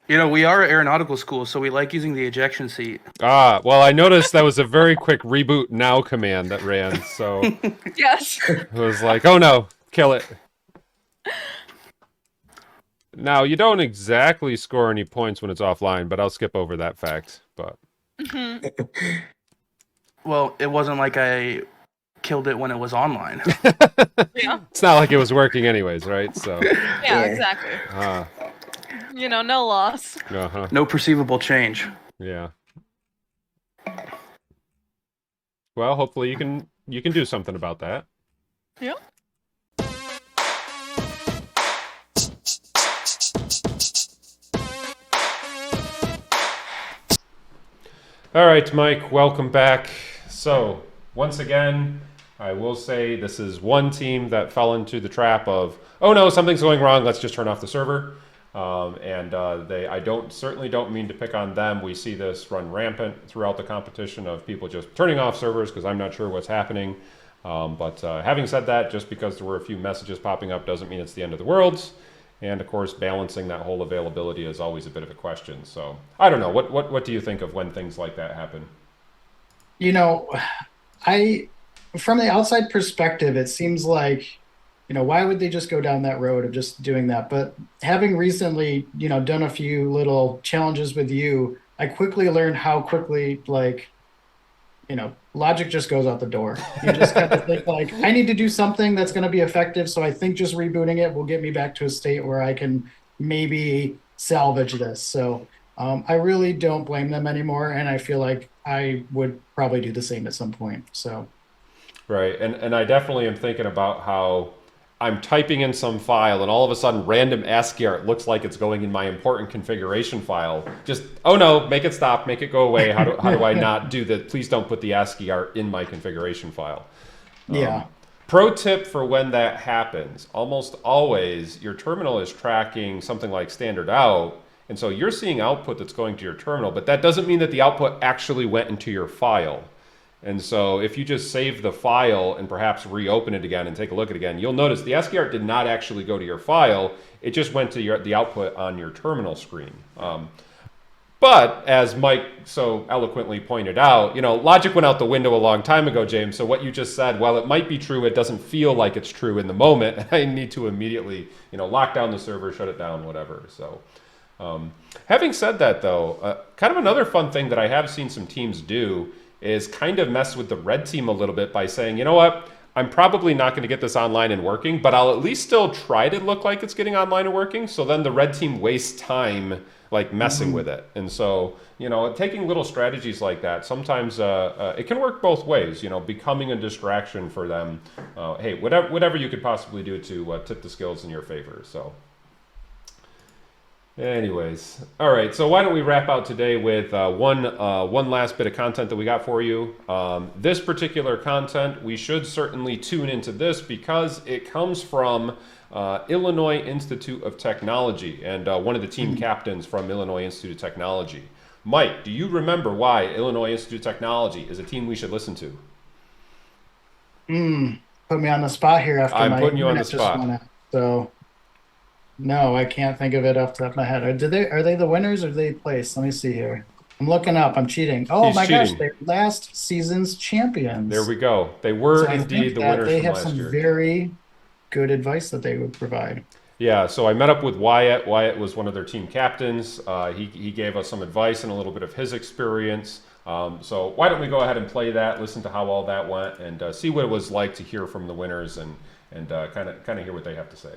H: You know, we are aeronautical school, so we like using the ejection seat.
A: Ah, well, I noticed that was a very quick reboot now command that ran, so
D: Yes.
A: it was like, oh no, kill it. Now, you don't exactly score any points when it's offline, but I'll skip over that fact. But
H: Well, it wasn't like I killed it when it was online.
D: Yeah.
A: It's not like it was working anyways, right? So
D: Yeah, exactly. You know, no loss.
A: Uh-huh.
H: No perceivable change.
A: Yeah. Well, hopefully you can do something about that.
D: Yeah.
A: All right, Mike, welcome back. So, once again, I will say this is one team that fell into the trap of, oh no, something's going wrong, let's just turn off the server. I certainly don't mean to pick on them. We see this run rampant throughout the competition of people just turning off servers because I'm not sure what's happening. But having said that, just because there were a few messages popping up doesn't mean it's the end of the world. And of course, balancing that whole availability is always a bit of a question. So I don't know. What do you think of when things like that happen?
B: You know, from the outside perspective, it seems like, you know, why would they just go down that road of just doing that? But having recently, you know, done a few little challenges with you, I quickly learned how quickly, like, you know, logic just goes out the door. You just kind of think like, I need to do something that's going to be effective. So I think just rebooting it will get me back to a state where I can maybe salvage this. So I really don't blame them anymore. And I feel like I would probably do the same at some point. So.
A: Right. And I definitely am thinking about how I'm typing in some file and all of a sudden random ASCII art looks like it's going in my important configuration file. Just, oh no, make it stop, make it go away. How do I not do that? Please don't put the ASCII art in my configuration file.
B: Yeah.
A: Pro tip for when that happens, almost always your terminal is tracking something like standard out. And so you're seeing output that's going to your terminal, but that doesn't mean that the output actually went into your file. And so if you just save the file and perhaps reopen it again and take a look at it again, you'll notice the ASCII art did not actually go to your file. It just went to the output on your terminal screen. But as Mike so eloquently pointed out, you know, logic went out the window a long time ago, James. So what you just said, while it might be true, it doesn't feel like it's true in the moment. I need to immediately, you know, lock down the server, shut it down, whatever. So having said that, though, kind of another fun thing that I have seen some teams do is kind of mess with the red team a little bit by saying, you know what, I'm probably not going to get this online and working, but I'll at least still try to look like it's getting online and working. So then the red team wastes time like messing with it. And so, you know, taking little strategies like that, sometimes it can work both ways, you know, becoming a distraction for them. Hey, whatever you could possibly do to tip the skills in your favor. So anyways, all right, so why don't we wrap out today with one last bit of content that we got for you. This particular content, we should certainly tune into this because it comes from Illinois Institute of Technology and one of the team captains from Illinois Institute of Technology. Mike, do you remember why Illinois Institute of Technology is a team we should listen to?
B: put me on the spot here after
A: I'm
B: my
A: putting you on the
B: internet just
A: spot.
B: went out. So no, I can't think of it off the top of my head. Are they the winners or did they place? Let me see here. I'm looking up. I'm cheating. Oh
A: He's
B: my gosh,
A: cheating.
B: they're last season's
A: There
B: champions.
A: we go. They
B: So
A: were
B: I
A: indeed
B: think
A: the
B: that
A: winners
B: they
A: from
B: have
A: last
B: some
A: year.
B: very good advice that they would provide.
A: Yeah, so I met up with Wyatt. Wyatt was one of their team captains. He gave us some advice and a little bit of his experience. So why don't we go ahead and play that, listen to how all that went, and see what it was like to hear from the winners and kind of hear what they have to say.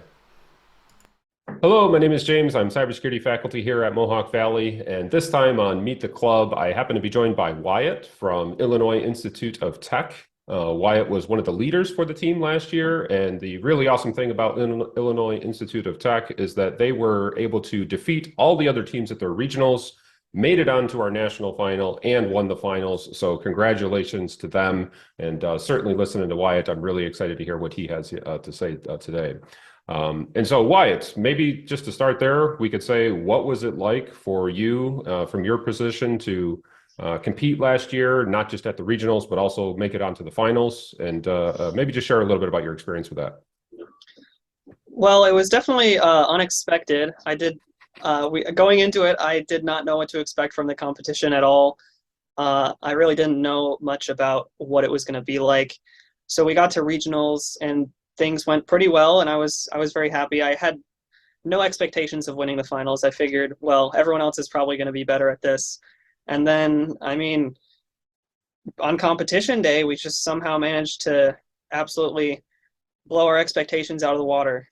A: Hello, my name is James. I'm cybersecurity faculty here at Mohawk Valley, and this time on Meet the Club, I happen to be joined by Wyatt from Illinois Institute of Tech. Wyatt was one of the leaders for the team last year, and the really awesome thing about Illinois Institute of Tech is that they were able to defeat all the other teams at their regionals, made it onto our national final, and won the finals. So congratulations to them, and certainly listening to Wyatt, I'm really excited to hear what he has to say today. And so Wyatt, maybe just to start there, we could say, what was it like for you from your position to compete last year, not just at the regionals, but also make it onto the finals, and maybe just share a little bit about your experience with that.
I: Well, it was definitely unexpected. Going into it, I did not know what to expect from the competition at all. I really didn't know much about what it was going to be like. So we got to regionals and things went pretty well, and I was very happy. I had no expectations of winning the finals. I figured, well, everyone else is probably going to be better at this. And then, I mean, on competition day, we just somehow managed to absolutely blow our expectations out of the water.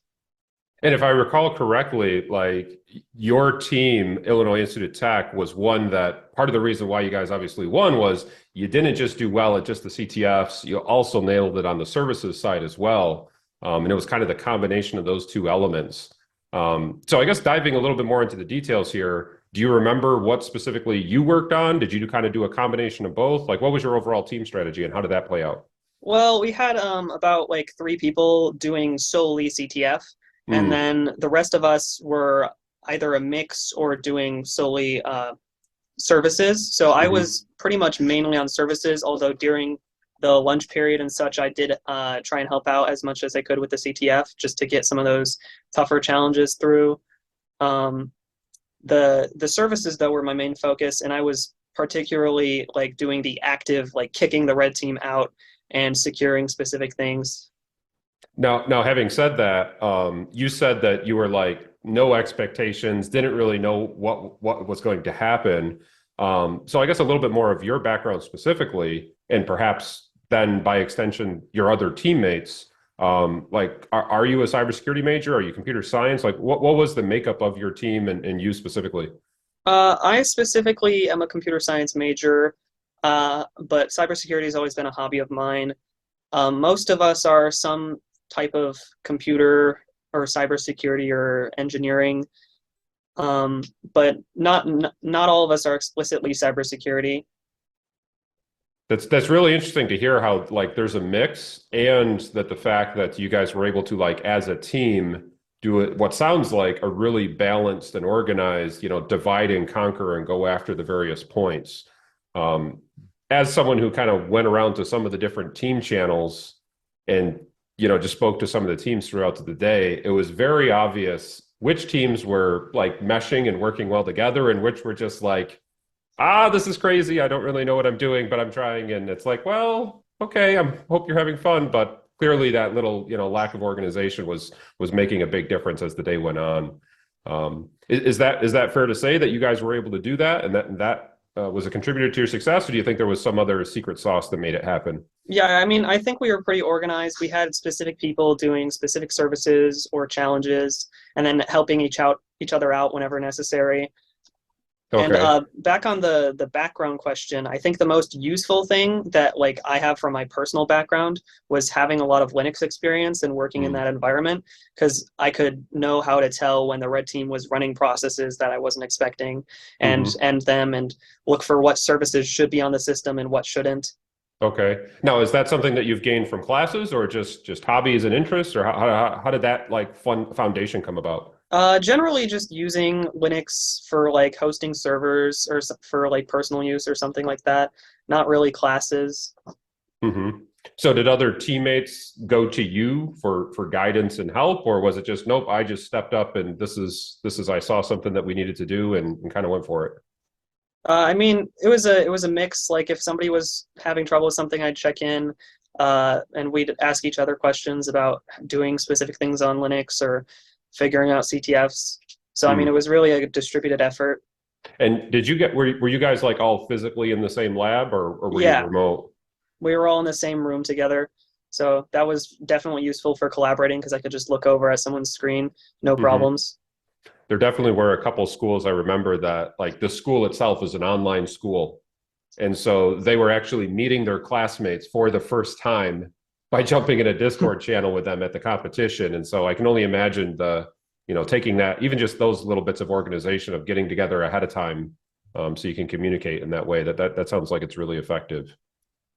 A: And if I recall correctly, like your team, Illinois Institute of Tech, was one that part of the reason why you guys obviously won was you didn't just do well at just the CTFs, you also nailed it on the services side as well. And it was kind of the combination of those two elements. So I guess diving a little bit more into the details here, do you remember what specifically you worked on? Did you kind of do a combination of both? Like, what was your overall team strategy and how did that play out?
I: Well, we had about like 3 people doing solely CTF, and then the rest of us were either a mix or doing solely services. So I was pretty much mainly on services, although during the lunch period and such, I did try and help out as much as I could with the CTF just to get some of those tougher challenges through. The services, though, were my main focus, and I was particularly like doing the active, like kicking the red team out and securing specific things.
A: Now, having said that, you said that you were like no expectations, didn't really know what was going to happen. So I guess a little bit more of your background specifically, and perhaps then by extension, your other teammates. Like, are you a cybersecurity major? Are you computer science? Like, what was the makeup of your team and you specifically?
I: I specifically am a computer science major, but cybersecurity has always been a hobby of mine. Most of us are some type of computer or cybersecurity or engineering, but not all of us are explicitly cybersecurity.
A: That's really interesting to hear how like there's a mix, and that the fact that you guys were able to like as a team do it what sounds like a really balanced and organized, divide and conquer and go after the various points. As someone who kind of went around to some of the different team channels and just spoke to some of the teams throughout the day, it was very obvious which teams were like meshing and working well together and which were just like, this is crazy. I don't really know what I'm doing, but I'm trying. And it's like, well, okay, I hope you're having fun. But clearly that little, lack of organization was making a big difference as the day went on. Is that fair to say that you guys were able to do that and that was a contributor to your success? Or do you think there was some other secret sauce that made it happen?
I: Yeah, I mean, I think we were pretty organized. We had specific people doing specific services or challenges, and then helping each other out whenever necessary.
A: Okay.
I: And back on the background question, I think the most useful thing that like I have from my personal background was having a lot of Linux experience and working in that environment, because I could know how to tell when the red team was running processes that I wasn't expecting and look for what services should be on the system and what shouldn't.
A: Okay. Now, is that something that you've gained from classes or just hobbies and interests, or how did that like fun foundation come about?
I: Generally just using Linux for like hosting servers or for like personal use or something like that. Not really classes.
A: So So did other teammates go to you for guidance and help, or was it just, nope, I just stepped up and this is I saw something that we needed to do and kind of went for it?
I: I mean, it was a mix. Like if somebody was having trouble with something, I'd check in, and we'd ask each other questions about doing specific things on Linux or figuring out CTFs. So I mean, it was really a distributed effort.
A: And did you were you guys like all physically in the same lab, or were you remote?
I: We were all in the same room together. So that was definitely useful for collaborating because I could just look over at someone's screen, no problems.
A: There definitely were a couple schools I remember that, like, the school itself is an online school. And so they were actually meeting their classmates for the first time by jumping in a Discord channel with them at the competition. And so I can only imagine taking that, even just those little bits of organization of getting together ahead of time, so you can communicate in that way. That sounds like it's really effective.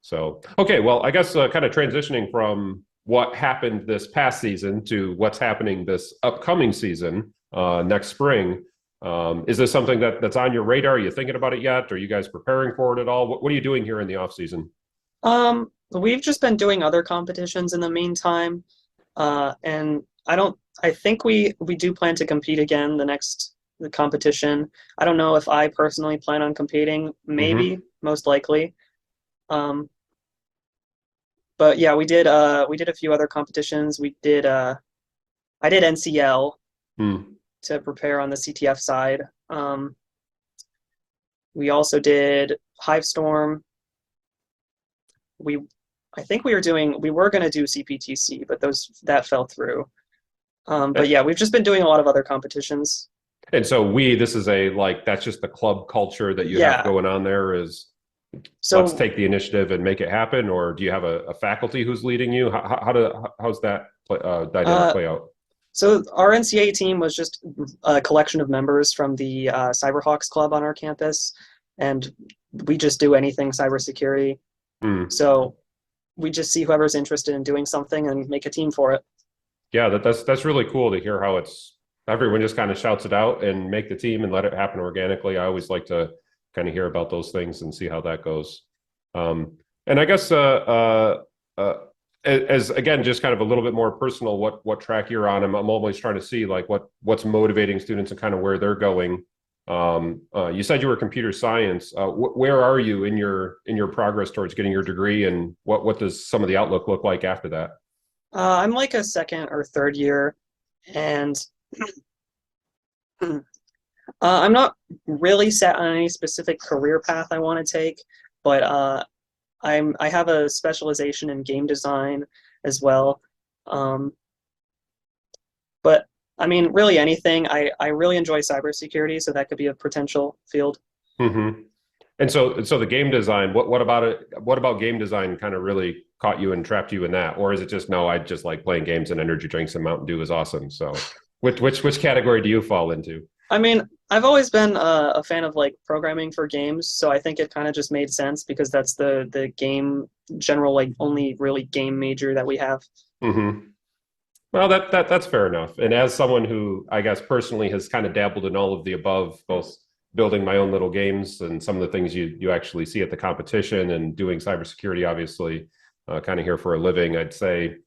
A: So, okay, well, I guess kind of transitioning from what happened this past season to what's happening this upcoming season, next spring. Is this something that's on your radar? Are you thinking about it yet? Are you guys preparing for it at all? What are you doing here in the off season?
I: We've just been doing other competitions in the meantime. And I think we do plan to compete again the competition. I don't know if I personally plan on competing, maybe, most likely. But yeah, we did a few other competitions. I did NCL to prepare on the CTF side. We also did Hivestorm. I think we were going to do CPTC, but that fell through. But yeah, we've just been doing a lot of other competitions.
A: And so this is that's just the club culture that you have going on there is, so let's take the initiative and make it happen. Or do you have a faculty who's leading you? How's that dynamic play out?
I: So our NCAA team was just a collection of members from the Cyberhawks club on our campus, and we just do anything cybersecurity. So we just see whoever's interested in doing something and make a team for it.
A: Yeah, that's really cool to hear how everyone just kind of shouts it out and make the team and let it happen organically. I always like to kind of hear about those things and see how that goes. And I guess as again, just kind of a little bit more personal, what track you're on. I'm always trying to see like what's motivating students and kind of where they're going. You said you were computer science. Where are you in your progress towards getting your degree, and what does some of the outlook look like after that?
I: I'm like a second or third year, and I'm not really set on any specific career path I want to take, but I have a specialization in game design as well. But I mean, really anything. I really enjoy cybersecurity, so that could be a potential field.
A: And so the game design, what about it? What about game design kind of really caught you and trapped you in that? Or is it just, no, I just like playing games and energy drinks and Mountain Dew is awesome. So which category do you fall into?
I: I mean, I've always been a fan of like programming for games, so I think it kind of just made sense because that's the game general, like only really game major that we have.
A: Well, that's fair enough. And as someone who I guess personally has kind of dabbled in all of the above, both building my own little games and some of the things you actually see at the competition and doing cybersecurity, obviously, kind of here for a living, I'd say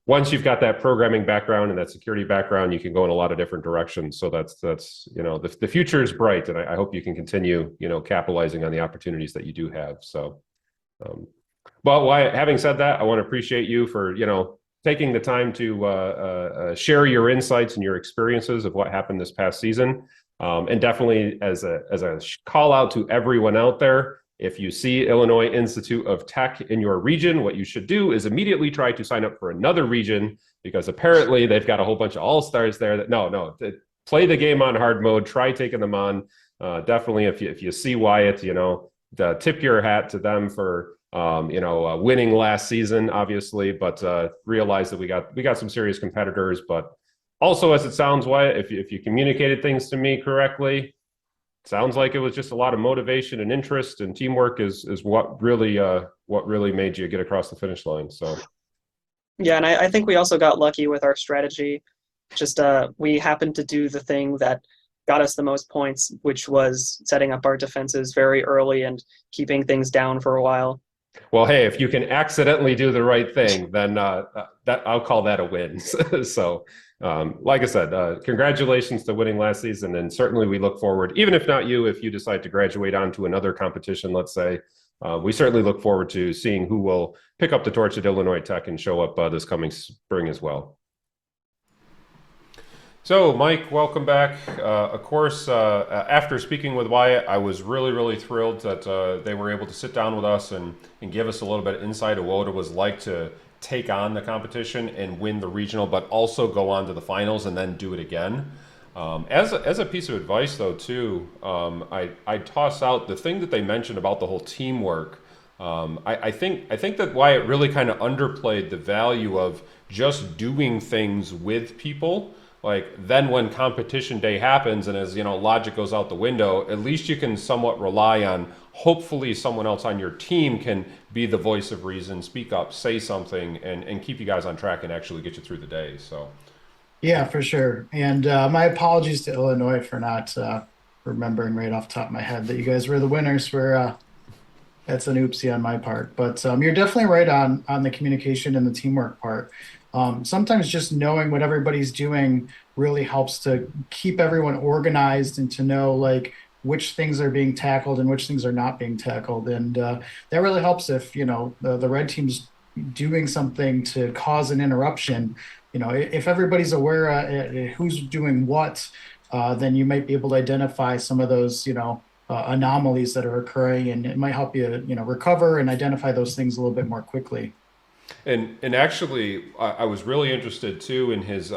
A: once you've got that programming background and that security background, you can go in a lot of different directions. So that's the future is bright, and I hope you can continue capitalizing on the opportunities that you do have. So, but having said that, I want to appreciate you for taking the time to share your insights and your experiences of what happened this past season. And definitely as a call out to everyone out there, if you see Illinois Institute of Tech in your region, what you should do is immediately try to sign up for another region, because apparently they've got a whole bunch of all-stars there that play the game on hard mode, try taking them on. Definitely if you see Wyatt, tip your hat to them for winning last season, obviously, but realize that we got some serious competitors. But also, as it sounds, Wyatt, if you communicated things to me correctly, sounds like it was just a lot of motivation and interest, and teamwork is what really made you get across the finish line. So
I: yeah, and I think we also got lucky with our strategy. Just we happened to do the thing that got us the most points, which was setting up our defenses very early and keeping things down for a while.
A: Well, hey, if you can accidentally do the right thing, then that I'll call that a win. So, like I said, congratulations to winning last season, and certainly we look forward, even if not you, if you decide to graduate on to another competition, let's say, we certainly look forward to seeing who will pick up the torch at Illinois Tech and show up this coming spring as well. So, Mike, welcome back. Of course, after speaking with Wyatt, I was really, really thrilled that they were able to sit down with us and give us a little bit of insight of what it was like to take on the competition and win the regional, but also go on to the finals and then do it again. As a piece of advice, though, too, I toss out the thing that they mentioned about the whole teamwork. I think that Wyatt really kind of underplayed the value of just doing things with people. Like then when competition day happens and as logic goes out the window, at least you can somewhat rely on hopefully someone else on your team can be the voice of reason, speak up, say something, and keep you guys on track and actually get you through the day. So
B: Yeah, for sure. And my apologies to Illinois for not remembering right off the top of my head that you guys were the winners for that's an oopsie on my part. But you're definitely right on the communication and the teamwork part. Sometimes just knowing what everybody's doing really helps to keep everyone organized and to know like which things are being tackled and which things are not being tackled. And that really helps if, the red team's doing something to cause an interruption. If everybody's aware who's doing what, then you might be able to identify some of those, anomalies that are occurring, and it might help you, recover and identify those things a little bit more quickly.
A: And actually, I was really interested too in his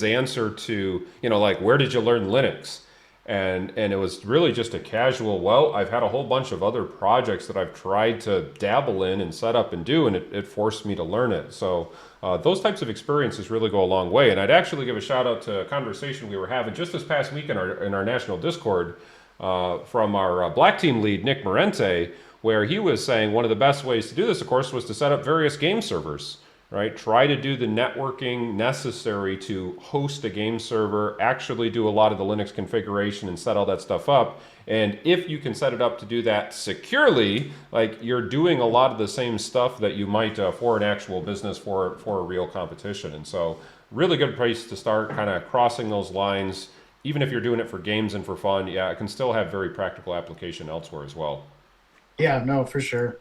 A: answer to like where did you learn Linux, and it was really just a casual. Well, I've had a whole bunch of other projects that I've tried to dabble in and set up and do, and it forced me to learn it. So those types of experiences really go a long way. And I'd actually give a shout out to a conversation we were having just this past week in our national Discord from our black team lead Nick Morente, where he was saying one of the best ways to do this, of course, was to set up various game servers, right? Try to do the networking necessary to host a game server, actually do a lot of the Linux configuration and set all that stuff up. And if you can set it up to do that securely, like you're doing a lot of the same stuff that you might for an actual business for a real competition. And so really good place to start kind of crossing those lines. Even if you're doing it for games and for fun, yeah, it can still have very practical application elsewhere as well.
B: Yeah, no, for sure.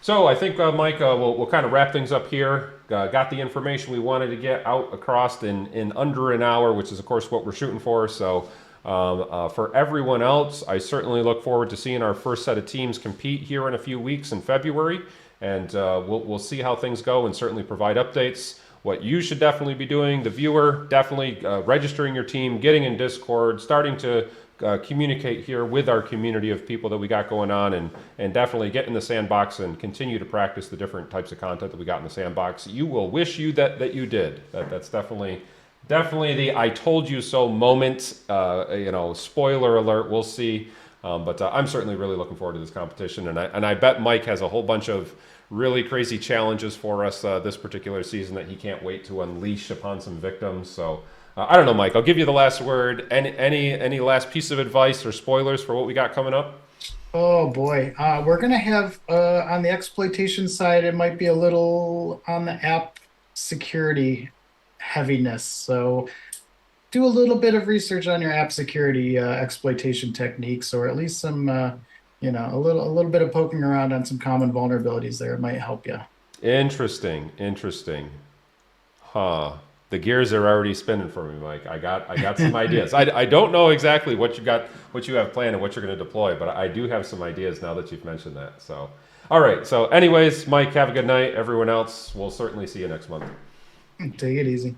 A: So I think, Mike, we'll kind of wrap things up here. Got the information we wanted to get out across in under an hour, which is, of course, what we're shooting for. So for everyone else, I certainly look forward to seeing our first set of teams compete here in a few weeks in February. And we'll see how things go and certainly provide updates. What you should definitely be doing, the viewer, definitely registering your team, getting in Discord, starting to communicate here with our community of people that we got going on, and definitely get in the sandbox and continue to practice the different types of content that we got in the sandbox. You will wish that you did. That's definitely the I told you so moment. Spoiler alert. We'll see. But I'm certainly really looking forward to this competition, and I bet Mike has a whole bunch of really crazy challenges for us this particular season that he can't wait to unleash upon some victims. So I don't know, Mike, I'll give you the last word. Any last piece of advice or spoilers for what we got coming up?
B: Oh boy, we're gonna have on the exploitation side, it might be a little on the app security heaviness. So do a little bit of research on your app security exploitation techniques, or at least some a little bit of poking around on some common vulnerabilities there. It might help you.
A: Interesting. Huh. The gears are already spinning for me, Mike. I got some ideas. I don't know exactly what you have planned and what you're going to deploy, but I do have some ideas now that you've mentioned that. So, all right. So anyways, Mike, have a good night. Everyone else, we'll certainly see you next month.
B: Take it easy.